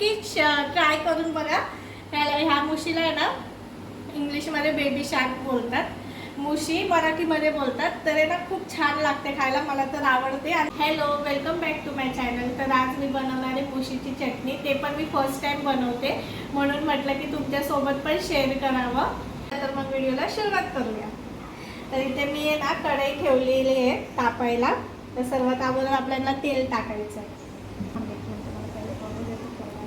नक्की ट्राय करून बघा। ह्या मुशीला आहे ना इंग्लिशमध्ये बेबी शार्क बोलतात, मुशी मराठीमध्ये बोलतात। तर आहे ना खूप छान लागते खायला, मला तर आवडते। Hello, welcome back to my channel. तर आज मी बनवणार आहे मुशीची चटणी, ते पण मी फर्स्ट टाइम बनवते, म्हणून म्हटलं की तुमच्यासोबत पण शेअर करावं। तर मग व्हिडिओला सुरुवात करूया। तर इथे मी आहे ना कढई ठेवलेली आहे तापायला। तर सर्वात अगोदर आपल्याला तेल टाकायचं आहे।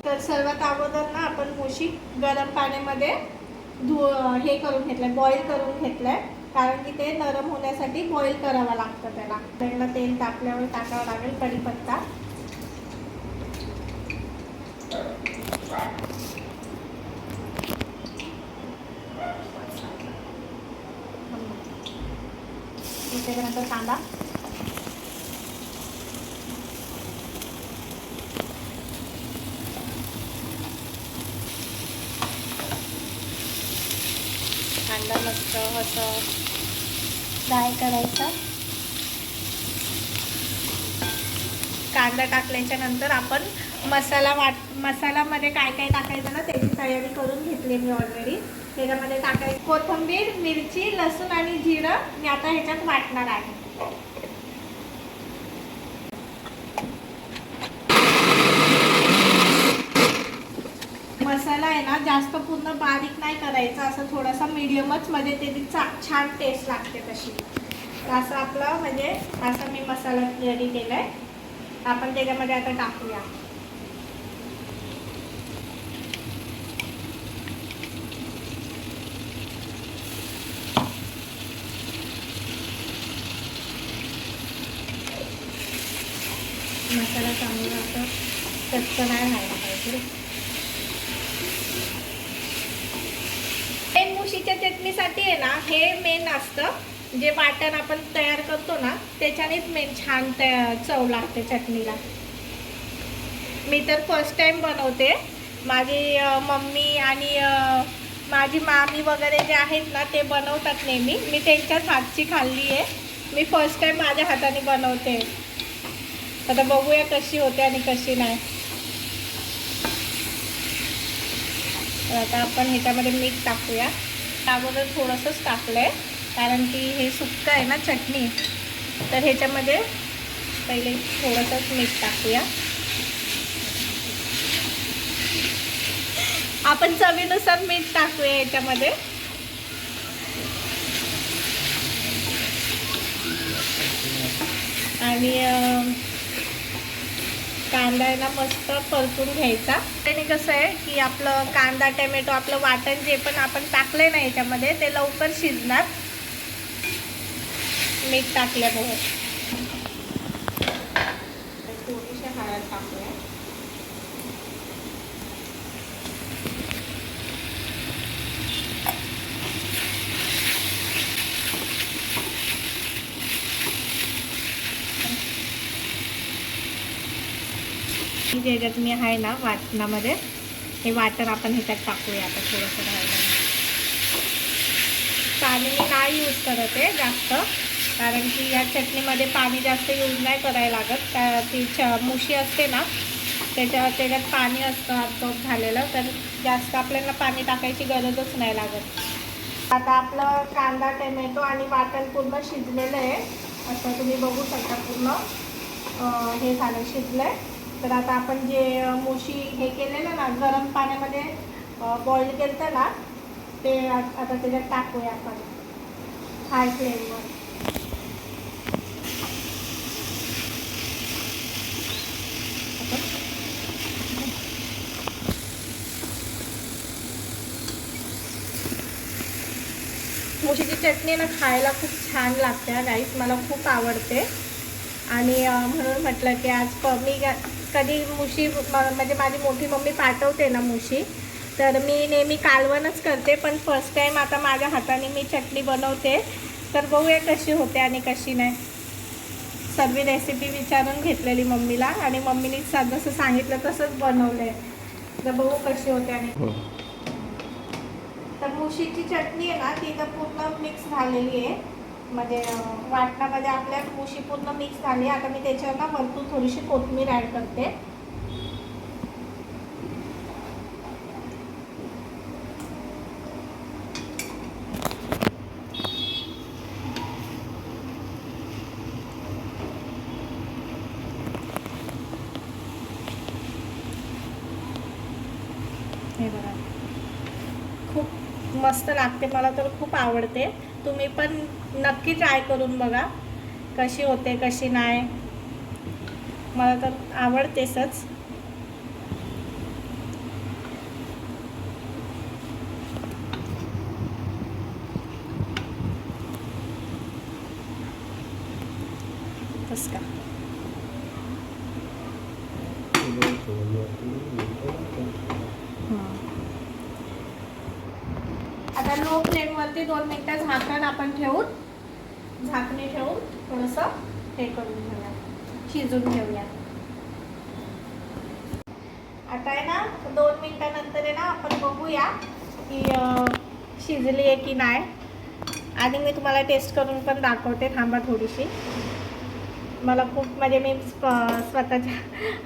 तर सर्वात अगोदर ना आपण मुशी गरम पाण्यामध्ये हे करून घेतलंय, बॉईल करून घेतलंय, कारण की ते नरम होण्यासाठी बॉईल करावं लागतं त्याला। पहिला तेल तापल्यावर टाकावं लागेल कढीपत्ता, त्याच्यानंतर कांदा, कांदा मस्त असं फ्राय करायचा। कांदा टाकल्याच्या नंतर आपण मसाल्यामध्ये काय काय टाकायचं ना त्याची तयारी करून घेतली मी ऑलरेडी। त्याच्यामध्ये टाकायचं कोथिंबीर, मिरची, लसूण आणि जिरं मी आता ह्याच्यात वाटणार आहे। मसाला आहे ना जास्त पूर्ण बारीक नाही करायचा, असं थोडासा मीडियमच मध्ये त्याची छान टेस्ट लागते तशी। असं आपलं म्हणजे असं मी मसाला रेडी केलाय, आपण त्याच्यामध्ये आता टाकूया। मसाला चांगला असं कच्च नाही राहायला पाहिजे। मुशीच्या चटणीसाठी आहे ना हे मेन असतं, जे वाटण आपण तयार करतो ना त्याच्यानेच मेन छान चव लागते चटणीला। मी तर फर्स्ट टाइम बनवते, माझी मम्मी आणि माझी मामी वगैरे जे आहेत ना ते बनवतात नेहमी, मी त्यांच्याच हातची खाल्ली आहे। मी फर्स्ट टाइम माझ्या हाताने बनवते, आता बघूया कशी होते आणि कशी नाही। आता आपण ह्याच्यामध्ये मीठ टाकूया, अगोदर थोडंसंच टाकलंय कारण की हे सुक्कं आहे ना चटणी, तर ह्याच्यामध्ये पहिले थोडंसंच मीठ टाकूया। आपण चवीनुसार मीठ टाकूया याच्यामध्ये। आणि कांदा आहे ना मस्त परतून घ्यायचा। त्याने कसं आहे की आपलं कांदा टोमॅटो आपलं वाटण जे पण आपण टाकलंय ना याच्यामध्ये ते लवकर शिजणार मीठ टाकल्यामुळे। थोडीशी हळद टाकूया, ज्याच्यात मी आहे ना वाटणामध्ये हे वाटण आपण ह्याच्यात टाकूया आता थोडंसं राहिलं। पाणी मी नाही यूज करत आहे जास्त, कारण की या चटणीमध्ये पाणी जास्त यूज नाही करायला लागत। ती मुशी असते ना त्याच्यात पाणी असतं absorb झालेलं, तर जास्त आपल्याला पाणी टाकायची गरजच नाही लागत। आता आपलं कांदा टोमॅटो आणि वाटण पूर्ण शिजलेलं आहे, असं तुम्ही बघू शकता पूर्ण हे झालं शिजलंय। तर आता आपण जे मुशी हे केलेलं ना गरम पाण्यामध्ये बॉईल केलं ना ते आता त्याच्यात टाकूया आपण हाय फ्लेमवर। मुशीची चटणी ना खायला खूप छान लागते गाईस, मला खूप आवडते। आणि म्हणून म्हटलं की आज मी कधी मुशी म्हणजे माझी मोठी मम्मी पाठवते ना मुशी, तर मी नेहमी कालवणच करते, पण फर्स्ट टाइम आता माझ्या हाताने मी चटणी बनवते। तर बघूया कशी होते आणि कशी नाही। सर्व रेसिपी विचारून घेतलेली मम्मीला आणि मम्मीने जसं सांगितलं तसंच बनवलंय, तर बघू कशी होते। आणि तर मुशीची चटणी आहे ना ती तर पूर्ण मिक्स झालेली आहे, म्हणजे वाटणामध्ये आपल्या मुशी पूर्ण मिक्स झाली। आता मी त्याच्यावर ना वरतून थोडीशी कोथिंबीर ॲड करते। हे बघा, खूप मस्त लागते, मला तर खूप आवडते. तुम्ही पण नक्की ट्राय करून बघा कशी होते कशी नाही, मला तर आवडतेच. तस का आता लो फ्लेमवरती 2 मिनिटं आपण झाकणी ठेवून थोडंसं हे करून घेऊया, शिजून घेऊया. आता आहे ना 2 मिनिटानंतर आहे ना आपण बघूया की शिजली आहे की नाही, आणि मी तुम्हाला टेस्ट करून पण दाखवते. थांबा थोडीशी. मला खूप म्हणजे मी स्वतःच्या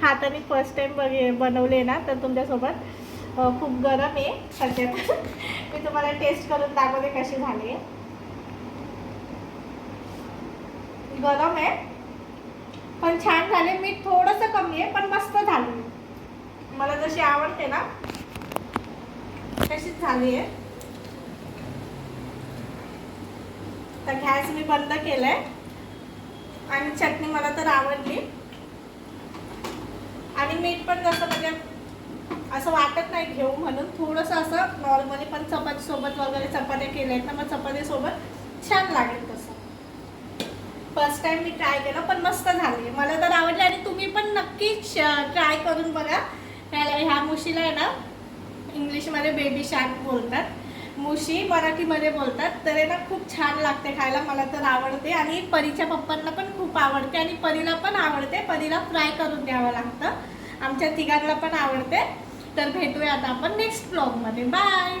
हाताने फर्स्ट टाईम बनवले ना, तर तुमच्यासोबत खूप गरम आहे सध्या. मी तुम्हाला टेस्ट करून दाखवते कशी झाली आहे. गरम आहे पण छान झाले. मीठ थोडंसं कमी आहे पण मस्त झाली. मला जशी आवडते ना तशीच झाली आहे. तर गॅस मी बंद केलाय आणि चटणी मला तर आवडली. आणि मीठ पण जसं म्हणजे असं वाटत नाही घेऊ म्हणून, थोडंसं असं नॉर्मली. पण चपाती सोबत वगैरे चपात्या केल्या आहेत ना, मग चपाती सोबत छान लागेल. तसं फर्स्ट टाइम मी ट्राय केलं पण मस्त झाली, मला तर आवडली. आणि तुम्ही पण नक्की ट्राय करून बघा. ह्या मुशीला आहे ना इंग्लिशमध्ये बेबी शार्क बोलतात, मुशी मराठीमध्ये बोलतात. तर आहे ना खूप छान लागते खायला, मला तर आवडते. आणि परीच्या पप्पांना पण खूप आवडते आणि परीला पण आवडते. परीला फ्राय करून द्यावं लागतं, आमच्या तिघांना पण आवडते. तर भेटूया आता आपण नेक्स्ट ब्लॉगमध्ये. बाय.